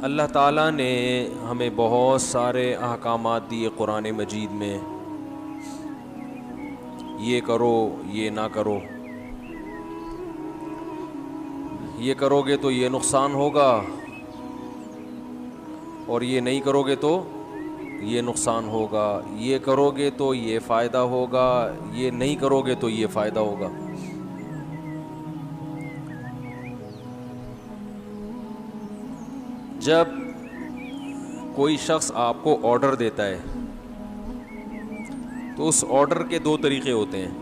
اللہ تعالیٰ نے ہمیں بہت سارے احکامات دیے قرآن مجید میں، یہ کرو یہ نہ کرو، یہ کرو گے تو یہ نقصان ہوگا اور یہ نہیں کرو گے تو یہ نقصان ہوگا، یہ کرو گے تو یہ فائدہ ہوگا، یہ نہیں کرو گے تو یہ فائدہ ہوگا۔ جب کوئی شخص آپ کو آرڈر دیتا ہے تو اس آرڈر کے دو طریقے ہوتے ہیں،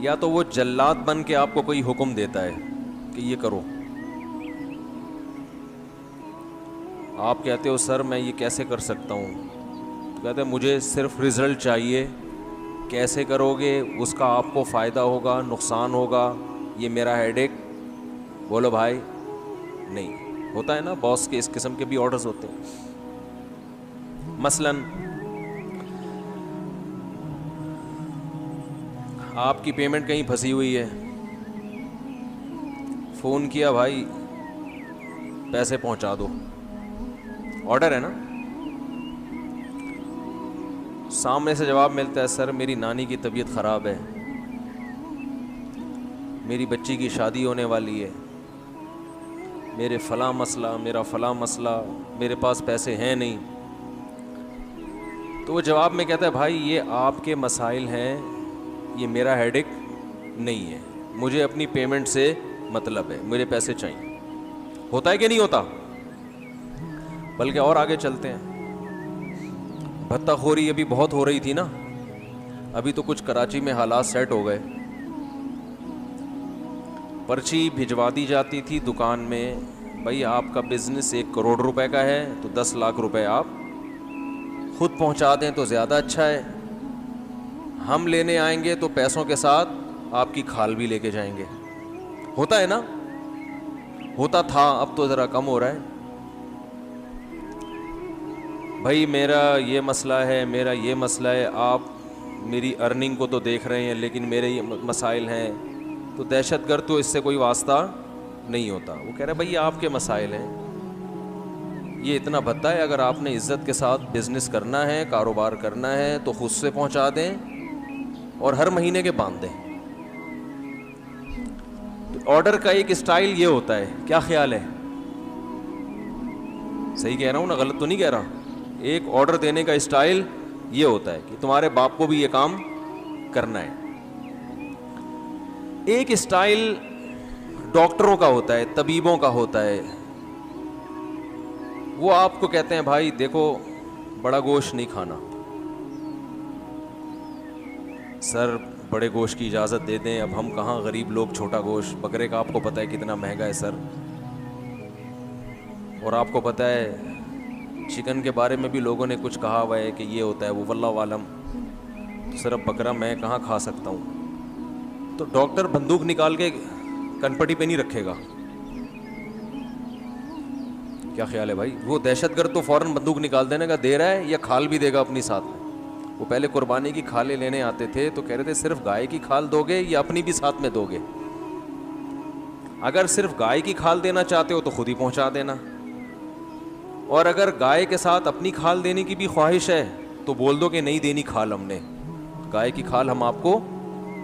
یا تو وہ جلاد بن کے آپ کو کوئی حکم دیتا ہے کہ یہ کرو، آپ کہتے ہو سر میں یہ کیسے کر سکتا ہوں، تو کہتے ہیں مجھے صرف رزلٹ چاہیے، کیسے کرو گے اس کا آپ کو فائدہ ہوگا نقصان ہوگا، یہ میرا ہیڈ ایک۔ بولو بھائی نہیں ہوتا ہے نا، باس کے اس قسم کے بھی آرڈرز ہوتے ہیں۔ مثلاً آپ کی پیمنٹ کہیں پھنسی ہوئی ہے، فون کیا بھائی پیسے پہنچا دو، آرڈر ہے نا، سامنے سے جواب ملتا ہے سر میری نانی کی طبیعت خراب ہے، میری بچی کی شادی ہونے والی ہے، میرے فلاں مسئلہ، میرا فلاں مسئلہ، میرے پاس پیسے ہیں نہیں، تو وہ جواب میں کہتا ہے بھائی یہ آپ کے مسائل ہیں، یہ میرا ہیڈ ایک نہیں ہے، مجھے اپنی پیمنٹ سے مطلب ہے، مجھے پیسے چاہیے۔ ہوتا ہے کہ نہیں ہوتا؟ بلکہ اور آگے چلتے ہیں، بھتہ خوری ابھی بہت ہو رہی تھی نا، ابھی تو کچھ کراچی میں حالات سیٹ ہو گئے، پرچی بھجوا دی جاتی تھی دکان میں، بھائی آپ کا بزنس 1 کروڑ روپے کا ہے تو 10 لاکھ روپے آپ خود پہنچا دیں تو زیادہ اچھا ہے، ہم لینے آئیں گے تو پیسوں کے ساتھ آپ کی کھال بھی لے کے جائیں گے۔ ہوتا ہے نا، ہوتا تھا، اب تو ذرا کم ہو رہا ہے۔ بھائی میرا یہ مسئلہ ہے، میرا یہ مسئلہ ہے، آپ میری ارننگ کو تو دیکھ رہے ہیں لیکن میرے یہ مسائل ہیں، تو دہشت گرد تو اس سے کوئی واسطہ نہیں ہوتا، وہ کہہ رہے بھائی یہ آپ کے مسائل ہیں، یہ اتنا بھتہ ہے، اگر آپ نے عزت کے ساتھ بزنس کرنا ہے، کاروبار کرنا ہے تو خود سے پہنچا دیں اور ہر مہینے کے باندھ دیں۔ تو آرڈر کا ایک اسٹائل یہ ہوتا ہے، کیا خیال ہے؟ صحیح کہہ رہا ہوں نا، غلط تو نہیں کہہ رہا؟ ایک آرڈر دینے کا اسٹائل یہ ہوتا ہے کہ تمہارے باپ کو بھی یہ کام کرنا ہے۔ ایک اسٹائل ڈاکٹروں کا ہوتا ہے، طبیبوں کا ہوتا ہے، وہ آپ کو کہتے ہیں بھائی دیکھو بڑا گوشت نہیں کھانا، سر بڑے گوشت کی اجازت دے دیں، اب ہم کہاں غریب لوگ چھوٹا گوشت، بکرے کا آپ کو پتہ ہے کتنا مہنگا ہے سر، اور آپ کو پتہ ہے چکن کے بارے میں بھی لوگوں نے کچھ کہا ہوا ہے کہ یہ ہوتا ہے وہ، واللہ عالم، تو سر اب بکرا میں کہاں کھا سکتا ہوں، تو ڈاکٹر بندوق نکال کے کنپٹی پہ نہیں رکھے گا، کیا خیال ہے بھائی؟ وہ دہشت گرد تو فوراً بندوق نکال دینے کا، دے رہا ہے یا کھال بھی دے گا اپنی ساتھ میں۔ وہ پہلے قربانی کی کھالیں لینے آتے تھے تو کہہ رہے تھے صرف گائے کی کھال دو گے یا اپنی بھی ساتھ میں دو گے؟ اگر صرف گائے کی کھال دینا چاہتے ہو تو خود ہی پہنچا دینا، اور اگر گائے کے ساتھ اپنی کھال دینے کی بھی خواہش ہے تو بول دو کہ نہیں دینی کھال ہم نے، گائے کی کھال ہم آپ کو،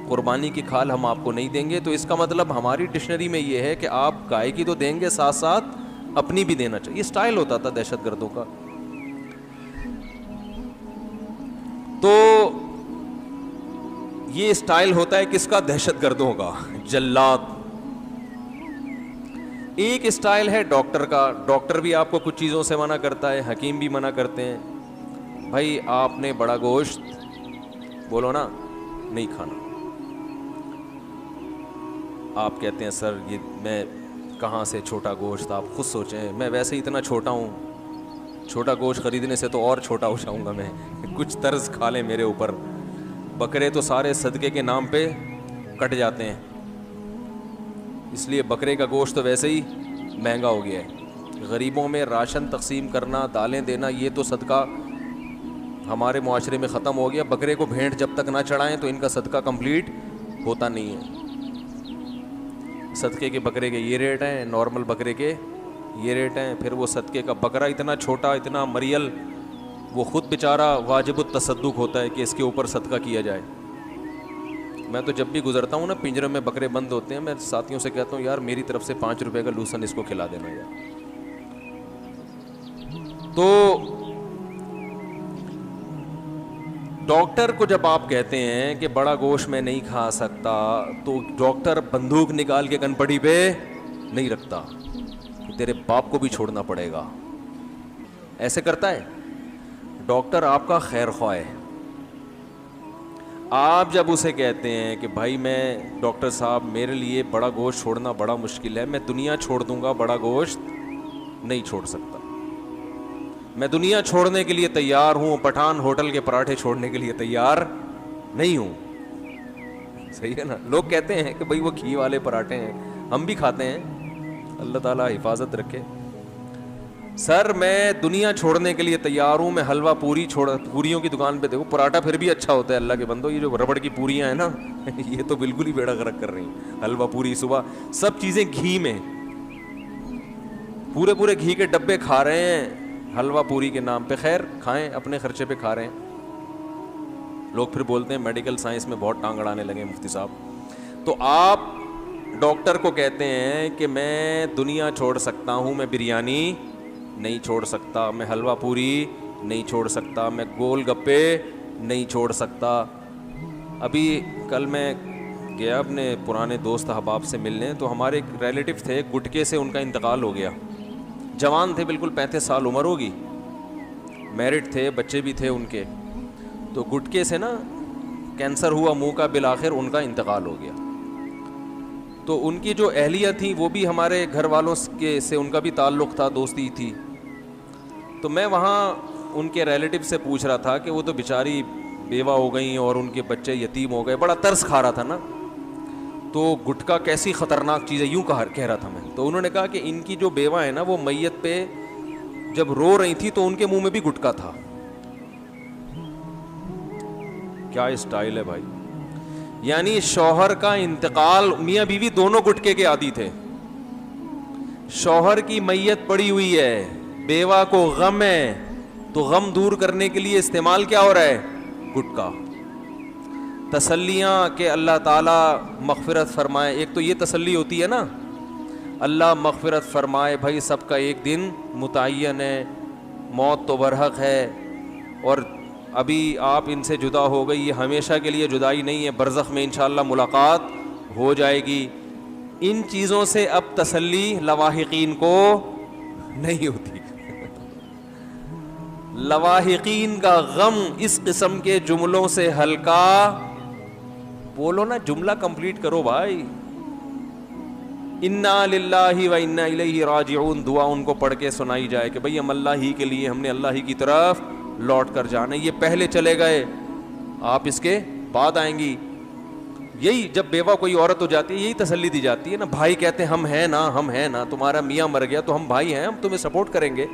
قربانی کی کھال ہم آپ کو نہیں دیں گے، تو اس کا مطلب ہماری ڈکشنری میں یہ ہے کہ آپ گائے کی تو دیں گے ساتھ ساتھ اپنی بھی دینا چاہیے۔ یہ سٹائل ہوتا تھا دہشت گردوں کا۔ تو یہ سٹائل ہوتا ہے کس کا؟ دہشت گردوں کا، جلاد۔ ایک سٹائل ہے ڈاکٹر کا، ڈاکٹر بھی آپ کو کچھ چیزوں سے منع کرتا ہے، حکیم بھی منع کرتے ہیں، بھائی آپ نے بڑا گوشت بولو نا نہیں کھانا، آپ کہتے ہیں سر یہ میں کہاں سے چھوٹا گوشت، آپ خود سوچیں، میں ویسے ہی اتنا چھوٹا ہوں، چھوٹا گوشت خریدنے سے تو اور چھوٹا ہو جاؤں گا میں، کچھ طرز کھا لیں میرے اوپر، بکرے تو سارے صدقے کے نام پہ کٹ جاتے ہیں، اس لیے بکرے کا گوشت تو ویسے ہی مہنگا ہو گیا ہے، غریبوں میں راشن تقسیم کرنا، دالیں دینا، یہ تو صدقہ ہمارے معاشرے میں ختم ہو گیا، بکرے کو بھینٹ جب تک نہ چڑھائیں تو ان کا صدقہ کمپلیٹ ہوتا نہیں ہے۔ صدقے کے بکرے کے یہ ریٹ ہیں، نارمل بکرے کے یہ ریٹ ہیں. پھر وہ صدقے کا بکرا اتنا چھوٹا, اتنا مریل, وہ خود بیچارہ واجب التصدق ہوتا ہے کہ اس کے اوپر صدقہ کیا جائے. میں تو جب بھی گزرتا ہوں نا, پنجرے میں بکرے بند ہوتے ہیں, میں ساتھیوں سے کہتا ہوں یار میری طرف سے 5 روپے کا لوسن اس کو کھلا دینا یار. تو ڈاکٹر کو جب آپ کہتے ہیں کہ بڑا گوشت میں نہیں کھا سکتا, تو ڈاکٹر بندوق نکال کے کن پڑی پہ نہیں رکھتا کہ تیرے باپ کو بھی چھوڑنا پڑے گا. ایسے کرتا ہے ڈاکٹر, آپ کا خیر خواہ ہے. آپ جب اسے کہتے ہیں کہ بھائی میں ڈاکٹر صاحب میرے لیے بڑا گوشت چھوڑنا بڑا مشکل ہے, میں دنیا چھوڑ دوں گا, بڑا گوشت نہیں چھوڑ سکتا, میں دنیا چھوڑنے کے لیے تیار ہوں, پٹھان ہوٹل کے پراٹھے چھوڑنے کے لیے تیار نہیں ہوں. صحیح ہے نا. لوگ کہتے ہیں کہ بھائی وہ گھی والے پراٹھے ہیں, ہم بھی کھاتے ہیں, اللہ تعالیٰ حفاظت رکھے. سر میں دنیا چھوڑنے کے لیے تیار ہوں, میں حلوہ پوری پوریوں کی دکان پہ دیکھو, پراٹھا پھر بھی اچھا ہوتا ہے اللہ کے بندو, یہ جو ربڑ کی پوریاں ہیں نا یہ تو بالکل ہی بیڑا غرق کر رہی ہیں. حلوہ پوری صبح, سب چیزیں گھی میں, پورے گھی کے ڈبے کھا رہے ہیں حلوہ پوری کے نام پہ. خیر کھائیں, اپنے خرچے پہ کھا رہے ہیں. لوگ پھر بولتے ہیں میڈیکل سائنس میں بہت ٹانگ اڑانے لگے مفتی صاحب. تو آپ ڈاکٹر کو کہتے ہیں کہ میں دنیا چھوڑ سکتا ہوں, میں بریانی نہیں چھوڑ سکتا, میں حلوہ پوری نہیں چھوڑ سکتا, میں گول گپے نہیں چھوڑ سکتا. ابھی کل میں گیا اپنے پرانے دوست احباب سے ملنے, تو ہمارے ایک ریلیٹیو تھے, گٹکے سے ان کا انتقال ہو گیا. جوان تھے, بالکل 35 سال عمر ہوگی, میرڈ تھے, بچے بھی تھے ان کے. تو گٹکے سے نا کینسر ہوا منہ کا, بالآخر ان کا انتقال ہو گیا. تو ان کی جو اہلیہ تھیں وہ بھی ہمارے گھر والوں کے سے ان کا بھی تعلق تھا, دوستی تھی. تو میں وہاں ان کے ریلیٹیو سے پوچھ رہا تھا کہ وہ تو بیچاری بیوہ ہو گئیں اور ان کے بچے یتیم ہو گئے, بڑا ترس کھا رہا تھا نا. تو گٹکا کیسی خطرناک چیز ہے, یوں کہہ رہا تھا میں. تو انہوں نے کہا کہ ان کی جو بیوہ ہے نا, وہ میت پہ جب رو رہی تھی تو ان کے منہ میں بھی گٹکا تھا. کیا اسٹائل ہے بھائی. یعنی شوہر کا انتقال, میاں بیوی دونوں گٹکے کے عادی تھے. شوہر کی میت پڑی ہوئی ہے, بیوہ کو غم ہے, تو غم دور کرنے کے لیے استعمال کیا ہو رہا ہے, گٹکا. تسلیاں کہ اللہ تعالیٰ مغفرت فرمائے. ایک تو یہ تسلی ہوتی ہے نا, اللہ مغفرت فرمائے, بھائی سب کا ایک دن متعین ہے, موت تو برحق ہے, اور ابھی آپ ان سے جدا ہو گئی, یہ ہمیشہ کے لیے جدائی نہیں ہے, برزخ میں انشاءاللہ ملاقات ہو جائے گی. ان چیزوں سے اب تسلی لواحقین کو نہیں ہوتی. لواحقین کا غم اس قسم کے جملوں سے ہلکا. بولو نا, جملہ کمپلیٹ کرو بھائی. انا للہ و انا الیہ راجعون, دعا ان کو پڑھ کے سنائی جائے کہ بھئی ہم اللہ ہی کے لیے, ہم نے اللہ ہی کی طرف لوٹ کر جانا. یہ پہلے چلے گئے, آپ اس کے بعد آئیں گی. یہی جب بیوہ کوئی عورت ہو جاتی ہے یہی تسلی دی جاتی ہے نا. بھائی کہتے ہیں ہم ہیں نا, تمہارا میاں مر گیا تو ہم بھائی ہیں, ہم تمہیں سپورٹ کریں گے.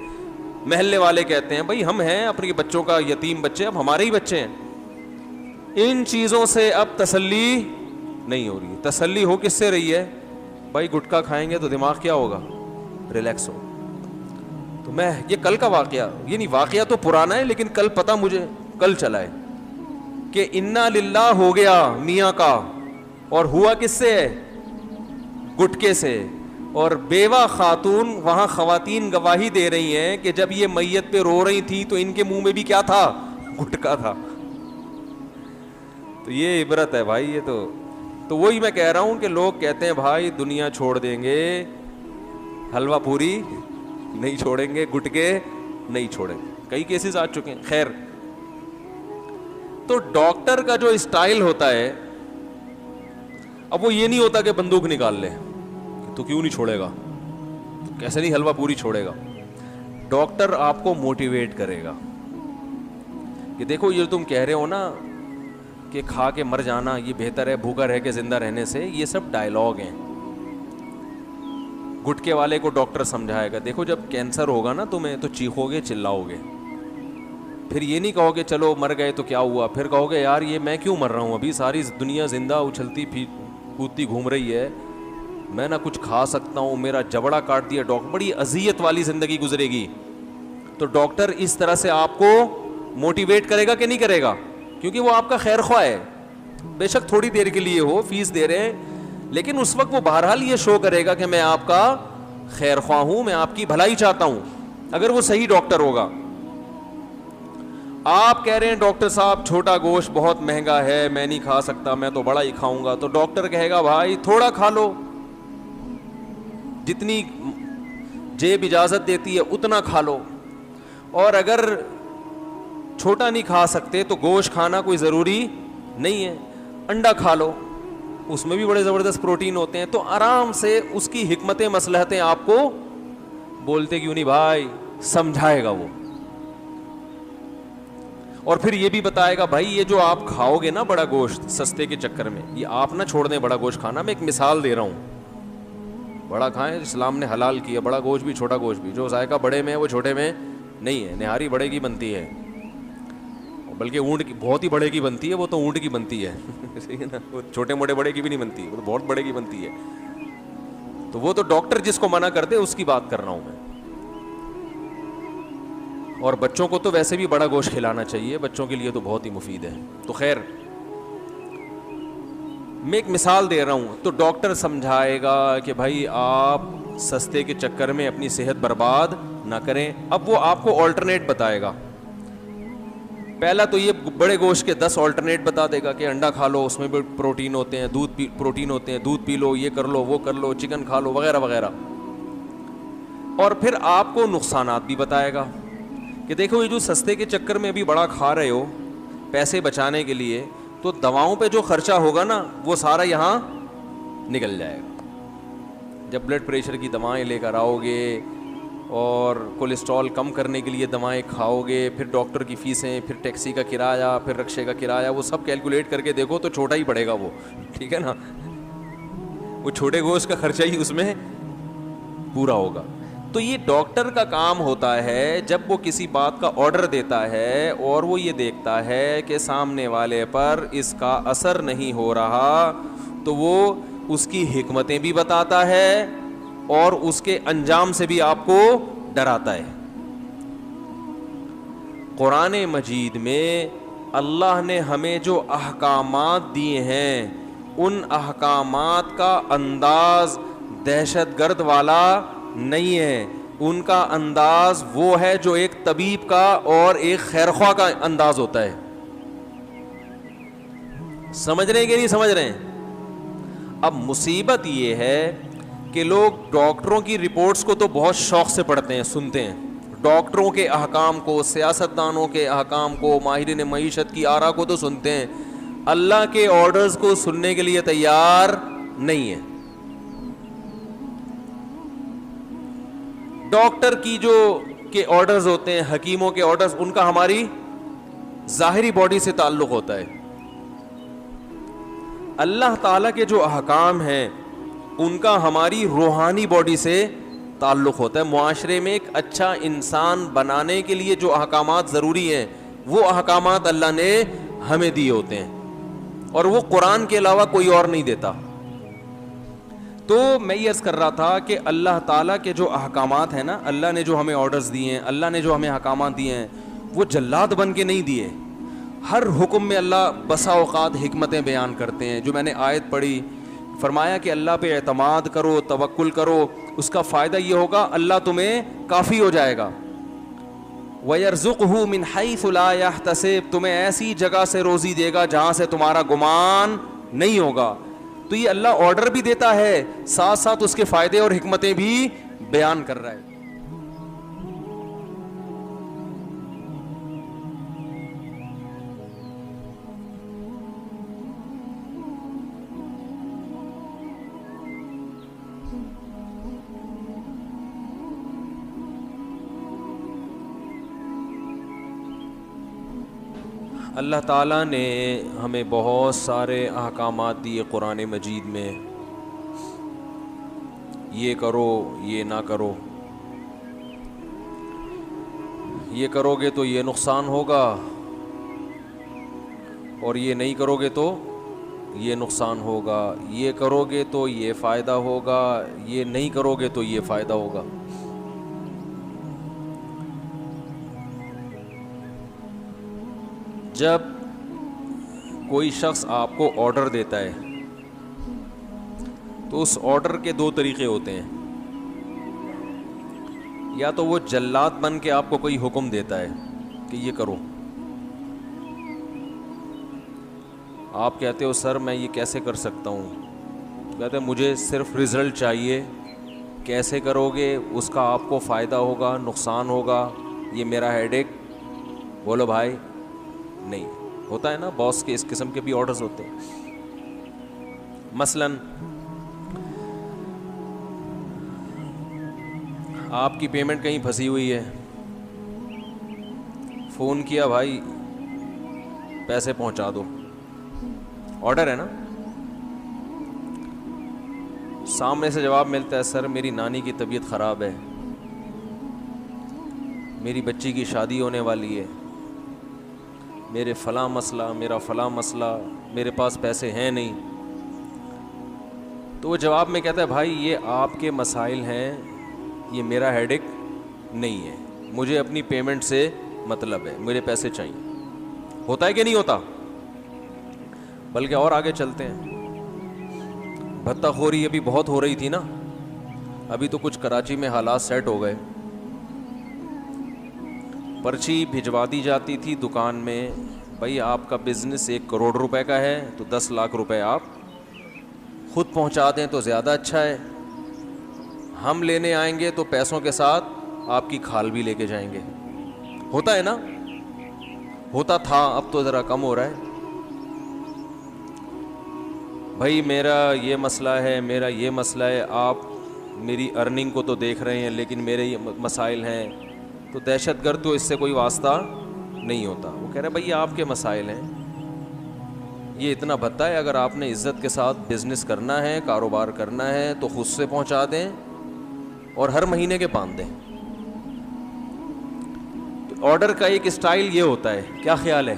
محلے والے کہتے ہیں بھائی ہم ہیں, اپنے بچوں کا یتیم بچے اب ہمارے ہی بچے ہیں. ان چیزوں سے اب تسلی نہیں ہو رہی. تسلی ہو کس سے رہی ہے بھائی, گٹکا کھائیں گے تو دماغ کیا ہوگا, ریلیکس ہو. تو میں یہ کل کا واقعہ, یہ نہیں واقعہ تو پرانا ہے لیکن کل پتہ مجھے کل چلا ہے کہ انا للہ ہو گیا میاں کا, اور ہوا کس سے ہے, گٹکے سے. اور بیوہ خاتون, وہاں خواتین گواہی دے رہی ہیں کہ جب یہ میت پہ رو رہی تھی تو ان کے منہ میں بھی کیا تھا, گٹکا تھا. تو یہ عبرت ہے بھائی. یہ تو وہی میں کہہ رہا ہوں کہ لوگ کہتے ہیں بھائی دنیا چھوڑ دیں گے, حلوہ پوری نہیں چھوڑیں گے, گٹکے نہیں چھوڑیں گے. کئی کیسز آ چکے ہیں. خیر, تو ڈاکٹر کا جو اسٹائل ہوتا ہے, اب وہ یہ نہیں ہوتا کہ بندوق نکال لے تو کیوں نہیں چھوڑے گا, تو کیسے نہیں حلوہ پوری چھوڑے گا. ڈاکٹر آپ کو موٹیویٹ کرے گا کہ دیکھو یہ تم کہہ رہے ہو نا کہ کھا کے مر جانا یہ بہتر ہے بھوکا رہ کے زندہ رہنے سے, یہ سب ڈائلاگ ہیں. گٹکے والے کو ڈاکٹر سمجھائے گا, دیکھو جب کینسر ہوگا نا تمہیں تو چیخو گے, چلاؤ گے, پھر یہ نہیں کہو گے چلو مر گئے تو کیا ہوا, پھر کہو گے یار یہ میں کیوں مر رہا ہوں, ابھی ساری دنیا زندہ اچھلتی کودتی گھوم رہی ہے, میں نہ کچھ کھا سکتا ہوں, میرا جبڑا کاٹ دیا ڈاکٹر, بڑی اذیت والی زندگی گزرے گی. تو ڈاکٹر اس طرح سے آپ کو موٹیویٹ کرے گا کہ نہیں کرے گا؟ کیونکہ وہ آپ کا خیر خواہ ہے, بے شک تھوڑی دیر کے لیے ہو, فیس دے رہے ہیں, لیکن اس وقت وہ بہرحال یہ شو کرے گا کہ میں آپ کا خیر خواہ ہوں, میں آپ کی بھلائی چاہتا ہوں, اگر وہ صحیح ڈاکٹر ہوگا. آپ کہہ رہے ہیں ڈاکٹر صاحب چھوٹا گوشت بہت مہنگا ہے, میں نہیں کھا سکتا, میں تو بڑا ہی کھاؤں گا, تو ڈاکٹر کہے گا بھائی تھوڑا کھا لو, جتنی جیب اجازت دیتی ہے اتنا کھا لو, اور اگر چھوٹا نہیں کھا سکتے تو گوشت کھانا کوئی ضروری نہیں ہے, انڈا کھا لو, اس میں بھی بڑے زبردست پروٹین ہوتے ہیں. تو آرام سے اس کی حکمتیں مصلحتیں آپ کو بولتے کیوں نہیں بھائی, سمجھائے گا وہ. اور پھر یہ بھی بتائے گا بھائی یہ جو آپ کھاؤ گے نا بڑا گوشت سستے کے چکر میں, یہ آپ نہ چھوڑ دیں بڑا گوشت کھانا, میں ایک مثال دے رہا ہوں, بڑا کھائیں, اسلام نے حلال کیا بڑا گوشت بھی چھوٹا گوشت بھی, جو ذائقہ بڑے میں ہے وہ چھوٹے میں نہیں ہے. نہاری بڑے کی بنتی ہے, بلکہ اونٹ کی بہت ہی بڑے کی بنتی ہے, وہ تو اونٹ کی بنتی ہے نا, وہ چھوٹے موٹے بڑے کی بھی نہیں بنتی, وہ تو بہت بڑے کی بنتی ہے. تو وہ تو ڈاکٹر جس کو منع کر دے اس کی بات کر رہا ہوں میں. اور بچوں کو تو ویسے بھی بڑا گوشت کھلانا چاہیے, بچوں کے لیے تو بہت ہی مفید ہے. تو خیر میں ایک مثال دے رہا ہوں. تو ڈاکٹر سمجھائے گا کہ بھائی آپ سستے کے چکر میں اپنی صحت برباد نہ کریں. اب وہ آپ کو آلٹرنیٹ بتائے گا. پہلا تو یہ بڑے گوشت کے 10 آلٹرنیٹ بتا دے گا کہ انڈا کھا لو, اس میں بھی پروٹین ہوتے ہیں, پروٹین ہوتے ہیں, دودھ پی لو, یہ کر لو, وہ کر لو, چکن کھا لو, وغیرہ وغیرہ. اور پھر آپ کو نقصانات بھی بتائے گا کہ دیکھو یہ جو سستے کے چکر میں ابھی بڑا کھا رہے ہو پیسے بچانے کے لیے, تو دواؤں پہ جو خرچہ ہوگا نا وہ سارا یہاں نکل جائے گا. جب بلڈ پریشر کی دوائیں لے کر آؤ گے اور کولیسٹرول کم کرنے کے لیے دوائیں کھاؤ گے, پھر ڈاکٹر کی فیسیں, پھر ٹیکسی کا کرایہ, پھر رکشے کا کرایہ, وہ سب کیلکولیٹ کر کے دیکھو تو چھوٹا ہی پڑے گا وہ, ٹھیک ہے نا, وہ چھوٹے گوشت کا خرچہ ہی اس میں پورا ہوگا. تو یہ ڈاکٹر کا کام ہوتا ہے جب وہ کسی بات کا آرڈر دیتا ہے اور وہ یہ دیکھتا ہے کہ سامنے والے پر اس کا اثر نہیں ہو رہا, تو وہ اس کی حکمتیں بھی بتاتا ہے اور اس کے انجام سے بھی آپ کو ڈراتا ہے. قرآن مجید میں اللہ نے ہمیں جو احکامات دیے ہیں ان احکامات کا انداز دہشت گرد والا نہیں ہے, ان کا انداز وہ ہے جو ایک طبیب کا اور ایک خیرخواہ کا انداز ہوتا ہے. سمجھ رہے ہیں کہ نہیں سمجھ رہے ہیں؟ اب مصیبت یہ ہے کہ لوگ ڈاکٹروں کی رپورٹس کو تو بہت شوق سے پڑھتے ہیں, سنتے ہیں, ڈاکٹروں کے احکام کو, سیاستدانوں کے احکام کو, ماہرین معیشت کی آرا کو تو سنتے ہیں, اللہ کے آرڈرز کو سننے کے لیے تیار نہیں ہے. ڈاکٹر کی جو کے آرڈرز ہوتے ہیں, حکیموں کے آرڈرز, ان کا ہماری ظاہری باڈی سے تعلق ہوتا ہے. اللہ تعالیٰ کے جو احکام ہیں ان کا ہماری روحانی باڈی سے تعلق ہوتا ہے. معاشرے میں ایک اچھا انسان بنانے کے لیے جو احکامات ضروری ہیں وہ احکامات اللہ نے ہمیں دیے ہوتے ہیں, اور وہ قرآن کے علاوہ کوئی اور نہیں دیتا. تو میں یہ عرض کر رہا تھا کہ اللہ تعالیٰ کے جو احکامات ہیں نا, اللہ نے جو ہمیں آرڈرز دیے ہیں, اللہ نے جو ہمیں احکامات دیے ہیں, وہ جلاد بن کے نہیں دیے. ہر حکم میں اللہ بسا اوقات حکمتیں بیان کرتے ہیں. جو میں نے آیت پڑھی, فرمایا کہ اللہ پہ اعتماد کرو, توکل کرو, اس کا فائدہ یہ ہوگا اللہ تمہیں کافی ہو جائے گا. وَيَرْزُقْهُ مِنْ حَيْثُ لَا يَحْتَسِبُ, تمہیں ایسی جگہ سے روزی دے گا جہاں سے تمہارا گمان نہیں ہوگا. تو یہ اللہ آرڈر بھی دیتا ہے, ساتھ ساتھ اس کے فائدے اور حکمتیں بھی بیان کر رہا ہے. اللہ تعالیٰ نے ہمیں بہت سارے احکامات دیے قرآن مجید میں, یہ کرو یہ نہ کرو, یہ کرو گے تو یہ نقصان ہوگا اور یہ نہیں کرو گے تو یہ نقصان ہوگا, یہ کرو گے تو یہ فائدہ ہوگا, یہ نہیں کرو گے تو یہ فائدہ ہوگا. جب کوئی شخص آپ کو آرڈر دیتا ہے تو اس آرڈر کے دو طریقے ہوتے ہیں. یا تو وہ جلاد بن کے آپ کو کوئی حکم دیتا ہے کہ یہ کرو, آپ کہتے ہو سر میں یہ کیسے کر سکتا ہوں, کہتے ہیں مجھے صرف رزلٹ چاہیے, کیسے کرو گے, اس کا آپ کو فائدہ ہوگا نقصان ہوگا, یہ میرا ہیڈ ایک. بولو بھائی نہیں ہوتا ہے نا, باس کے اس قسم کے بھی آرڈرز ہوتے ہیں. مثلاً آپ کی پیمنٹ کہیں پھنسی ہوئی ہے, فون کیا بھائی پیسے پہنچا دو, آرڈر ہے نا. سامنے سے جواب ملتا ہے سر میری نانی کی طبیعت خراب ہے, میری بچی کی شادی ہونے والی ہے, میرے فلاں مسئلہ, میرا فلاں مسئلہ, میرے پاس پیسے ہیں نہیں. تو وہ جواب میں کہتا ہے بھائی یہ آپ کے مسائل ہیں, یہ میرا ہیڈ ایک نہیں ہے, مجھے اپنی پیمنٹ سے مطلب ہے, مجھے پیسے چاہیے. ہوتا ہے کہ نہیں ہوتا؟ بلکہ اور آگے چلتے ہیں, بھتہ خوری ابھی بہت ہو رہی تھی نا, ابھی تو کچھ کراچی میں حالات سیٹ ہو گئے. پرچی بھجوا دی جاتی تھی دکان میں, بھائی آپ کا بزنس 1 کروڑ روپے کا ہے تو 10 لاکھ روپے آپ خود پہنچا دیں تو زیادہ اچھا ہے, ہم لینے آئیں گے تو پیسوں کے ساتھ آپ کی کھال بھی لے کے جائیں گے. ہوتا ہے نا, ہوتا تھا, اب تو ذرا کم ہو رہا ہے. بھائی میرا یہ مسئلہ ہے, میرا یہ مسئلہ ہے, آپ میری ارننگ کو تو دیکھ رہے ہیں لیکن میرے یہ مسائل ہیں, تو دہشت گرد تو اس سے کوئی واسطہ نہیں ہوتا. وہ کہہ رہے بھائی یہ آپ کے مسائل ہیں, یہ اتنا بھتہ ہے, اگر آپ نے عزت کے ساتھ بزنس کرنا ہے, کاروبار کرنا ہے تو خود سے پہنچا دیں اور ہر مہینے کے باندھ دیں. آرڈر کا ایک اسٹائل یہ ہوتا ہے, کیا خیال ہے؟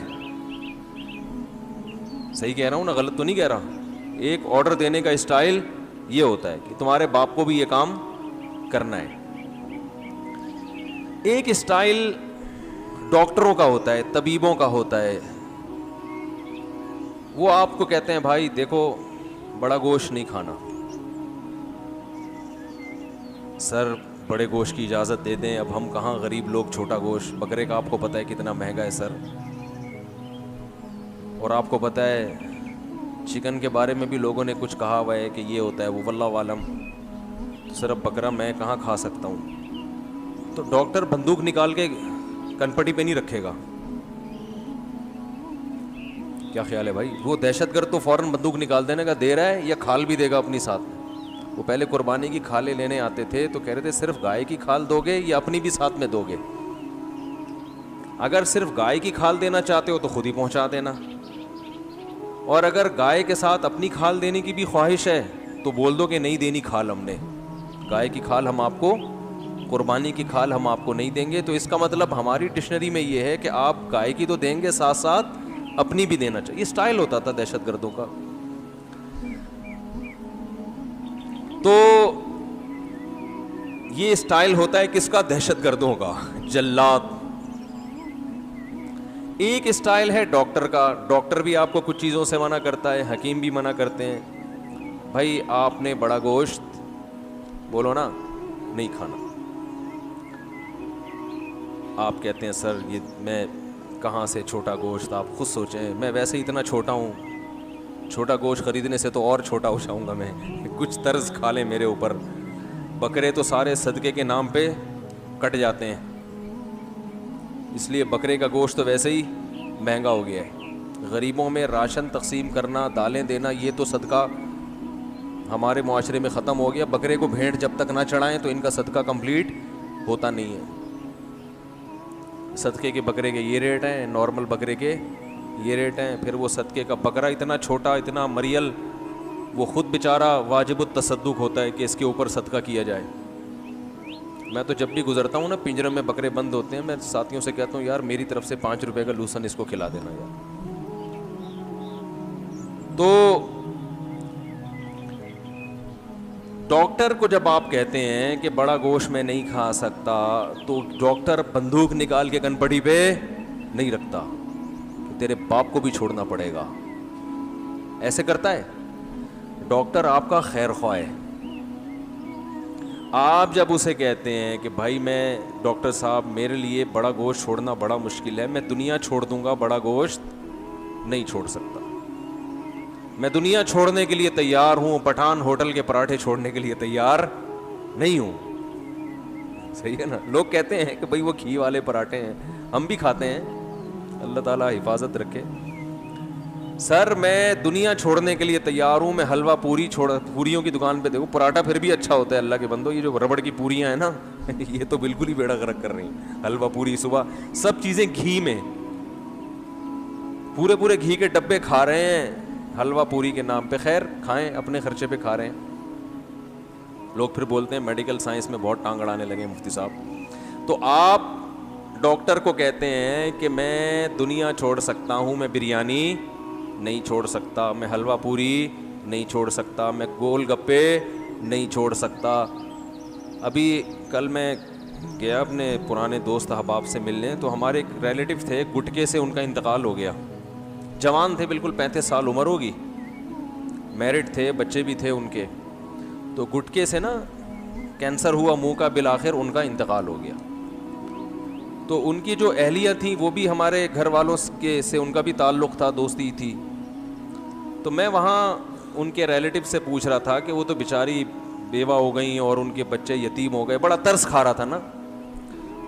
صحیح کہہ رہا ہوں نا, غلط تو نہیں کہہ رہا؟ ایک آرڈر دینے کا اسٹائل یہ ہوتا ہے کہ تمہارے باپ کو بھی یہ کام کرنا ہے. ایک اسٹائل ڈاکٹروں کا ہوتا ہے, طبیبوں کا ہوتا ہے. وہ آپ کو کہتے ہیں بھائی دیکھو بڑا گوشت نہیں کھانا, سر بڑے گوشت کی اجازت دے دیں, اب ہم کہاں غریب لوگ چھوٹا گوشت, بکرے کا آپ کو پتہ ہے کتنا مہنگا ہے سر, اور آپ کو پتہ ہے چکن کے بارے میں بھی لوگوں نے کچھ کہا ہوا ہے کہ یہ ہوتا ہے, وہ واللہ عالم, تو سر اب بکرا میں کہاں کھا سکتا ہوں. تو ڈاکٹر بندوق نکال کے کنپٹی پہ نہیں رکھے گا. کیا خیال ہے بھائی؟ وہ دہشت گرد تو فوراً بندوق نکال دینے کا, دے رہا ہے یا کھال بھی دے گا اپنی ساتھ. وہ پہلے قربانی کی کھالیں لینے آتے تھے تو کہہ رہے تھے صرف گائے کی کھال دو گے یا اپنی بھی ساتھ میں دو گے؟ اگر صرف گائے کی کھال دینا چاہتے ہو تو خود ہی پہنچا دینا, اور اگر گائے کے ساتھ اپنی کھال دینے کی بھی خواہش ہے تو بول دو کہ نہیں دینی کھال, ہم نے گائے کی کھال ہم آپ کو, قربانی کی کھال ہم آپ کو نہیں دیں گے. تو اس کا مطلب ہماری ڈکشنری میں یہ ہے کہ آپ گائے کی تو دیں گے, ساتھ ساتھ اپنی بھی دینا چاہیے. یہ اسٹائل ہوتا تھا دہشت گردوں کا. تو یہ اسٹائل ہوتا ہے کس کا؟ دہشت گردوں کا, جلاد. ایک اسٹائل ہے ڈاکٹر کا. ڈاکٹر بھی آپ کو کچھ چیزوں سے منع کرتا ہے, حکیم بھی منع کرتے ہیں, بھائی آپ نے بڑا گوشت بولو نا نہیں کھانا. آپ کہتے ہیں سر یہ میں کہاں سے چھوٹا گوشت, آپ خود سوچیں, میں ویسے ہی اتنا چھوٹا ہوں, چھوٹا گوشت خریدنے سے تو اور چھوٹا ہو جاؤں گا میں, کچھ طرز کھا لیں میرے اوپر. بکرے تو سارے صدقے کے نام پہ کٹ جاتے ہیں, اس لیے بکرے کا گوشت تو ویسے ہی مہنگا ہو گیا ہے. غریبوں میں راشن تقسیم کرنا, دالیں دینا, یہ تو صدقہ ہمارے معاشرے میں ختم ہو گیا. بکرے کو بھینٹ جب تک نہ چڑھائیں تو ان کا صدقہ کمپلیٹ ہوتا نہیں ہے. صدقے کے بکرے کے یہ ریٹ ہیں, نارمل بکرے کے یہ ریٹ ہیں. پھر وہ صدقے کا بکرا اتنا چھوٹا, اتنا مریل, وہ خود بیچارہ واجب التصدق ہوتا ہے کہ اس کے اوپر صدقہ کیا جائے. میں تو جب بھی گزرتا ہوں نا, پنجرے میں بکرے بند ہوتے ہیں, میں ساتھیوں سے کہتا ہوں یار میری طرف سے 5 روپے کا لوسن اس کو کھلا دینا یار. تو ڈاکٹر کو جب آپ کہتے ہیں کہ بڑا گوشت میں نہیں کھا سکتا تو ڈاکٹر بندوق نکال کے کنپٹی پہ نہیں رکھتا کہ تیرے باپ کو بھی چھوڑنا پڑے گا. ایسے کرتا ہے؟ ڈاکٹر آپ کا خیر خواہ ہے. آپ جب اسے کہتے ہیں کہ بھائی میں ڈاکٹر صاحب میرے لیے بڑا گوشت چھوڑنا بڑا مشکل ہے, میں دنیا چھوڑ دوں گا, بڑا گوشت نہیں چھوڑ سکتا, میں دنیا چھوڑنے کے لیے تیار ہوں, پٹھان ہوٹل کے پراٹھے چھوڑنے کے لیے تیار نہیں ہوں. صحیح ہے نا؟ لوگ کہتے ہیں کہ بھائی وہ گھی والے پراٹھے ہیں, ہم بھی کھاتے ہیں, اللہ تعالیٰ حفاظت رکھے. سر میں دنیا چھوڑنے کے لیے تیار ہوں, میں حلوہ پوریوں کی دکان پہ دیکھو, پراٹھا پھر بھی اچھا ہوتا ہے اللہ کے بندو, یہ جو ربڑ کی پوریاں ہیں نا یہ تو بالکل ہی بیڑا غرق کر رہی ہیں. حلوہ پوری صبح سب چیزیں گھی میں, پورے گھی کے ڈبے کھا رہے ہیں حلوہ پوری کے نام پہ. خیر کھائیں, اپنے خرچے پہ کھا رہے ہیں. لوگ پھر بولتے ہیں میڈیکل سائنس میں بہت ٹانگ اڑانے لگے مفتی صاحب. تو آپ ڈاکٹر کو کہتے ہیں کہ میں دنیا چھوڑ سکتا ہوں, میں بریانی نہیں چھوڑ سکتا, میں حلوہ پوری نہیں چھوڑ سکتا, میں گول گپے نہیں چھوڑ سکتا. ابھی کل میں گیا اپنے پرانے دوست احباب سے ملنے, تو ہمارے ایک ریلیٹیو تھے, گٹکے سے ان کا انتقال ہو گیا. جوان تھے, بالکل 35 سال عمر ہوگی, میرڈ تھے, بچے بھی تھے ان کے. تو گٹکے سے نا کینسر ہوا منہ کا, بالآخر ان کا انتقال ہو گیا. تو ان کی جو اہلیہ تھیں وہ بھی ہمارے گھر والوں کے سے ان کا بھی تعلق تھا, دوستی تھی. تو میں وہاں ان کے ریلیٹیو سے پوچھ رہا تھا کہ وہ تو بیچاری بیوہ ہو گئیں اور ان کے بچے یتیم ہو گئے, بڑا ترس کھا رہا تھا نا.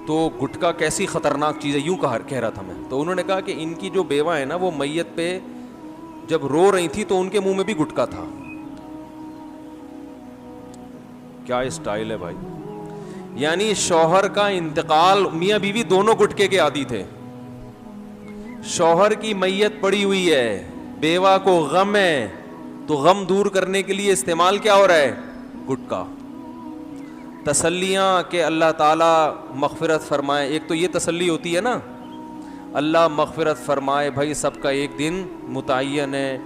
تو گٹکا کیسی خطرناک چیز ہے, یوں کہہ رہا تھا میں. تو انہوں نے کہا کہ ان کی جو بیوہ ہے نا, وہ میت پہ جب رو رہی تھی تو ان کے منہ میں بھی گٹکا تھا. کیا اسٹائل ہے بھائی. یعنی شوہر کا انتقال, میاں بیوی دونوں گٹکے کے عادی تھے. شوہر کی میت پڑی ہوئی ہے, بیوہ کو غم ہے, تو غم دور کرنے کے لیے استعمال کیا ہو رہا ہے؟ گٹکا. تسلیاں کہ اللہ تعالیٰ مغفرت فرمائے, ایک تو یہ تسلی ہوتی ہے نا, اللہ مغفرت فرمائے, بھائی سب کا ایک دن متعین ہے,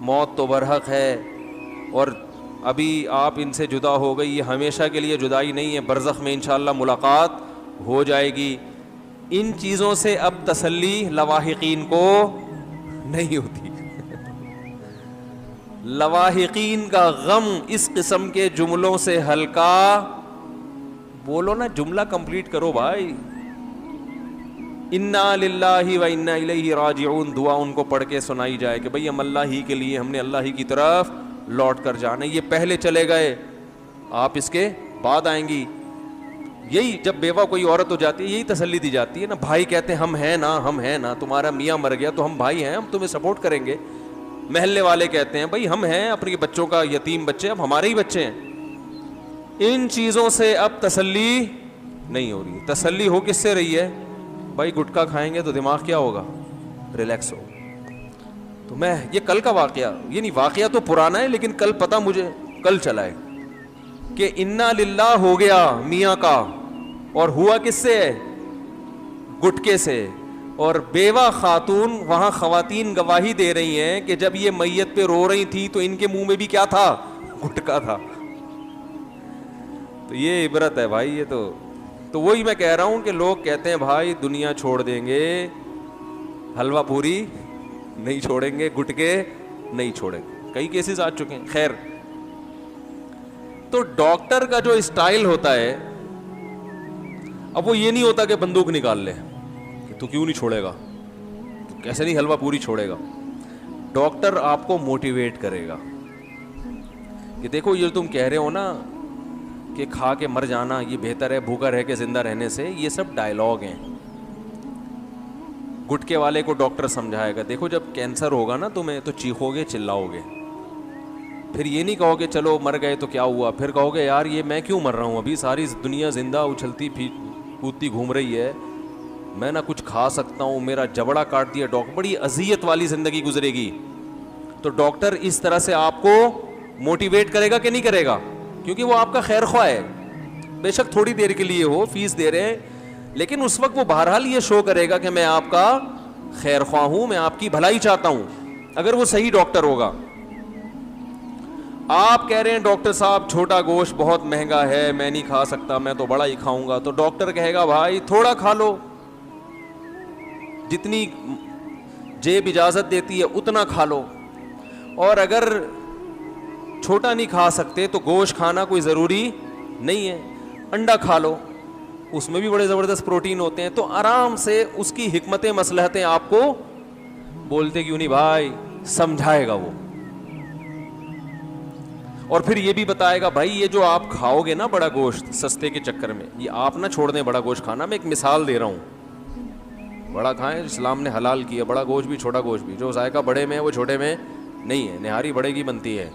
موت تو برحق ہے, اور ابھی آپ ان سے جدا ہو گئی, یہ ہمیشہ کے لیے جدائی نہیں ہے, برزخ میں انشاءاللہ ملاقات ہو جائے گی. ان چیزوں سے اب تسلی لواحقین کو نہیں ہوتی. لواحقین کا غم اس قسم کے جملوں سے ہلکا. بولو نا, جملہ کمپلیٹ کرو بھائی. انا للہ و انا الیہ راجعون, دعا ان کو پڑھ کے سنائی جائے کہ بھئی ہم اللہ ہی کے لیے, ہم نے اللہ ہی کی طرف لوٹ کر جانا. یہ پہلے چلے گئے, آپ اس کے بعد آئیں گی. یہی جب بیوہ کوئی عورت ہو جاتی ہے یہی تسلی دی جاتی ہے نا. بھائی کہتے ہیں ہم ہیں نا, ہم ہیں نا, تمہارا میاں مر گیا تو ہم بھائی ہیں, ہم تمہیں سپورٹ کریں گے. محلے والے کہتے ہیں بھائی ہم ہیں, اپنے بچوں کا یتیم بچے اب ہمارے ہی بچے ہیں. ان چیزوں سے اب تسلی نہیں ہو رہی. تسلی ہو کس سے رہی ہے؟ بھائی گٹکا کھائیں گے تو دماغ کیا ہوگا؟ ریلیکس ہوگا. تو میں یہ کل کا واقعہ, یہ نہیں واقعہ تو پرانا ہے لیکن کل پتہ مجھے کل چلا ہے کہ انا للہ ہو گیا میاں کا, اور ہوا کس سے؟ گٹکے سے. اور بیوہ خاتون, وہاں خواتین گواہی دے رہی ہیں کہ جب یہ میت پہ رو رہی تھی تو ان کے منہ میں بھی کیا تھا؟ گٹکا تھا. تو یہ عبرت ہے بھائی. یہ تو وہی میں کہہ رہا ہوں کہ لوگ کہتے ہیں بھائی دنیا چھوڑ دیں گے, حلوہ پوری نہیں چھوڑیں گے, گٹکے نہیں چھوڑیں گے. کئی کیسز آ چکے ہیں. خیر, تو ڈاکٹر کا جو اسٹائل ہوتا ہے, اب وہ یہ نہیں ہوتا کہ بندوق نکال لے کہ تو کیوں نہیں چھوڑے گا, تو کیسے نہیں حلوہ پوری چھوڑے گا. ڈاکٹر آپ کو موٹیویٹ کرے گا کہ دیکھو یہ تم کہہ رہے ہو نا کہ کھا کے مر جانا یہ بہتر ہے بھوکا رہ کے زندہ رہنے سے, یہ سب ڈائلاگ ہیں. گٹکے والے کو ڈاکٹر سمجھائے گا, دیکھو جب کینسر ہوگا نا تمہیں تو چیخو گے, چلاؤ گے, پھر یہ نہیں کہو گے چلو مر گئے تو کیا ہوا, پھر کہو گے یار یہ میں کیوں مر رہا ہوں, ابھی ساری دنیا زندہ اچھلتی کودتی گھوم رہی ہے, میں نہ کچھ کھا سکتا ہوں, میرا جبڑا کاٹ دیا ڈاکٹر, بڑی اذیت والی زندگی گزرے گی. تو ڈاکٹر اس طرح سے آپ کو موٹیویٹ کرے گا کہ نہیں کرے گا, کیونکہ وہ آپ کا خیر خواہ ہے. بے شک تھوڑی دیر کے لیے ہو, فیس دے رہے ہیں, لیکن اس وقت وہ بہرحال یہ شو کرے گا کہ میں آپ کا خیر خواہ ہوں, میں آپ کی بھلائی چاہتا ہوں, اگر وہ صحیح ڈاکٹر ہوگا. آپ کہہ رہے ہیں ڈاکٹر صاحب چھوٹا گوشت بہت مہنگا ہے, میں نہیں کھا سکتا, میں تو بڑا ہی کھاؤں گا. تو ڈاکٹر کہے گا بھائی تھوڑا کھا لو, جتنی جیب اجازت دیتی ہے اتنا کھا لو. اور اگر چھوٹا نہیں کھا سکتے تو گوشت کھانا کوئی ضروری نہیں ہے, انڈا کھا لو, اس میں بھی بڑے زبردست پروٹین ہوتے ہیں. تو آرام سے اس کی حکمتیں مصلحتیں آپ کو بولتے کیوں نہیں بھائی, سمجھائے گا وہ. اور پھر یہ بھی بتائے گا بھائی یہ جو آپ کھاؤ گے نا بڑا گوشت سستے کے چکر میں, یہ آپ نہ چھوڑ دیں بڑا گوشت کھانا. میں ایک مثال دے رہا ہوں, بڑا کھائیں, اسلام نے حلال کیا بڑا گوشت بھی چھوٹا گوشت بھی. جو ذائقہ بڑے میں ہے وہ چھوٹے میں نہیں ہے. نہاری بڑے کی بنتی ہے,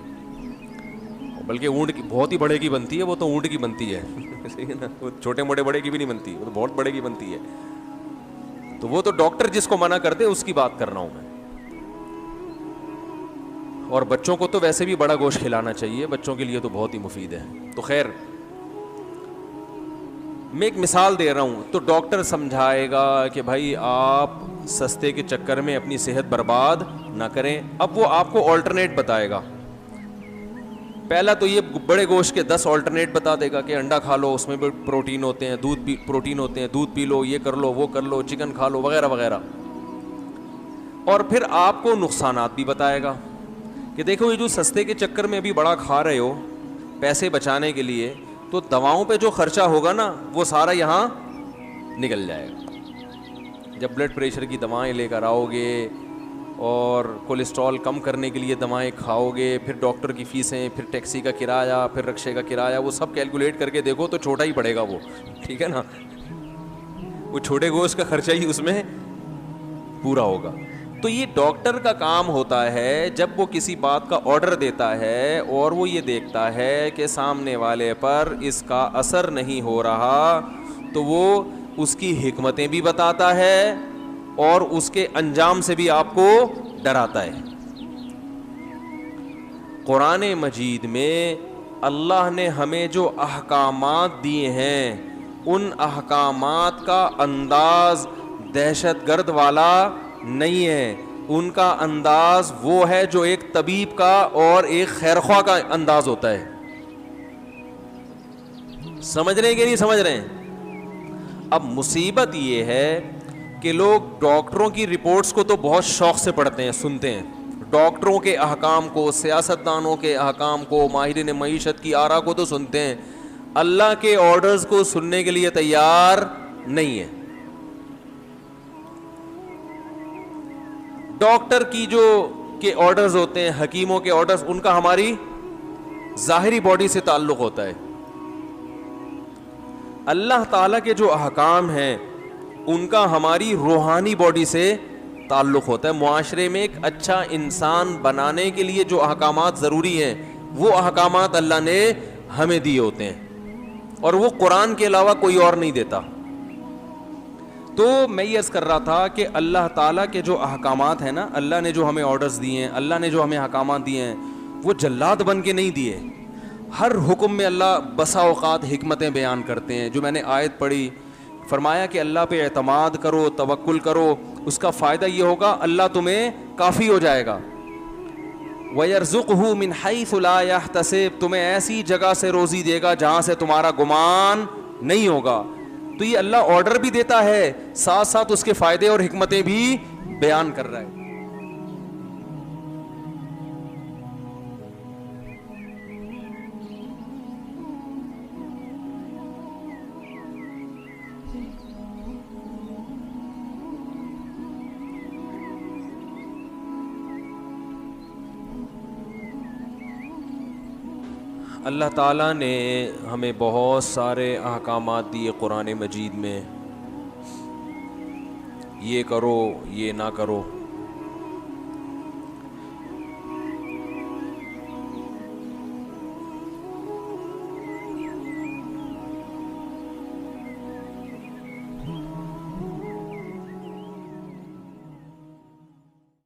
بلکہ اونٹ کی بہت ہی بڑے کی بنتی ہے, وہ تو اونٹ کی بنتی ہے نا, وہ چھوٹے موٹے بڑے کی بھی نہیں بنتی, وہ تو بہت بڑے کی بنتی ہے. تو وہ تو ڈاکٹر جس کو منع کرتے اس کی بات کر رہا ہوں میں. اور بچوں کو تو ویسے بھی بڑا گوشت کھلانا چاہیے, بچوں کے لیے تو بہت ہی مفید ہے. تو خیر میں ایک مثال دے رہا ہوں. تو ڈاکٹر سمجھائے گا کہ بھائی آپ سستے کے چکر میں اپنی صحت برباد نہ کریں. اب وہ آپ کو آلٹرنیٹ بتائے گا. پہلا تو یہ بڑے گوشت کے 10 آلٹرنیٹ بتا دے گا کہ انڈا کھا لو, اس میں بھی پروٹین ہوتے ہیں, پروٹین ہوتے ہیں, دودھ پی لو, یہ کر لو, وہ کر لو, چکن کھا لو, وغیرہ وغیرہ. اور پھر آپ کو نقصانات بھی بتائے گا کہ دیکھو یہ جو سستے کے چکر میں ابھی بڑا کھا رہے ہو پیسے بچانے کے لیے, تو دواؤں پہ جو خرچہ ہوگا نا وہ سارا یہاں نکل جائے گا. جب بلڈ پریشر کی دوائیں لے کر آؤ گے اور کولیسٹرول کم کرنے کے لیے دوائیں کھاؤ گے, پھر ڈاکٹر کی فیسیں, پھر ٹیکسی کا کرایہ, پھر رکشے کا کرایہ, وہ سب کیلکولیٹ کر کے دیکھو تو چھوٹا ہی پڑے گا وہ, ٹھیک ہے نا. وہ چھوٹے گوشت کا خرچہ ہی اس میں پورا ہوگا. تو یہ ڈاکٹر کا کام ہوتا ہے جب وہ کسی بات کا آرڈر دیتا ہے اور وہ یہ دیکھتا ہے کہ سامنے والے پر اس کا اثر نہیں ہو رہا, تو وہ اس کی حکمتیں بھی بتاتا ہے اور اس کے انجام سے بھی آپ کو ڈراتا ہے. قرآن مجید میں اللہ نے ہمیں جو احکامات دیے ہیں ان احکامات کا انداز دہشت گرد والا نہیں ہے. ان کا انداز وہ ہے جو ایک طبیب کا اور ایک خیرخواہ کا انداز ہوتا ہے. سمجھ رہے ہیں کہ نہیں سمجھ رہے ہیں؟ اب مصیبت یہ ہے کہ لوگ ڈاکٹروں کی رپورٹس کو تو بہت شوق سے پڑھتے ہیں, سنتے ہیں, ڈاکٹروں کے احکام کو, سیاستدانوں کے احکام کو, ماہرین معیشت کی آراء کو تو سنتے ہیں, اللہ کے آرڈرز کو سننے کے لیے تیار نہیں ہے. ڈاکٹر کی جو کے آرڈرز ہوتے ہیں, حکیموں کے آرڈرز, ان کا ہماری ظاہری باڈی سے تعلق ہوتا ہے. اللہ تعالیٰ کے جو احکام ہیں ان کا ہماری روحانی باڈی سے تعلق ہوتا ہے. معاشرے میں ایک اچھا انسان بنانے کے لیے جو احکامات ضروری ہیں وہ احکامات اللہ نے ہمیں دیے ہوتے ہیں, اور وہ قرآن کے علاوہ کوئی اور نہیں دیتا. تو میں یہ عرض کر رہا تھا کہ اللہ تعالیٰ کے جو احکامات ہیں نا, اللہ نے جو ہمیں آرڈرز دیے ہیں, اللہ نے جو ہمیں احکامات دیے ہیں, وہ جلاد بن کے نہیں دیے. ہر حکم میں اللہ بسا اوقات حکمتیں بیان کرتے ہیں. جو میں نے آیت پڑھی, فرمایا کہ اللہ پہ اعتماد کرو, توکل کرو, اس کا فائدہ یہ ہوگا اللہ تمہیں کافی ہو جائے گا. وَيَرْزُقْهُ مِنْ حَيْثُ لَا يَحْتَسِبُ, تمہیں ایسی جگہ سے روزی دے گا جہاں سے تمہارا گمان نہیں ہوگا. تو یہ اللہ آرڈر بھی دیتا ہے, ساتھ ساتھ اس کے فائدے اور حکمتیں بھی بیان کر رہا ہے. اللہ تعالیٰ نے ہمیں بہت سارے احکامات دیے قرآن مجید میں, یہ کرو یہ نہ کرو.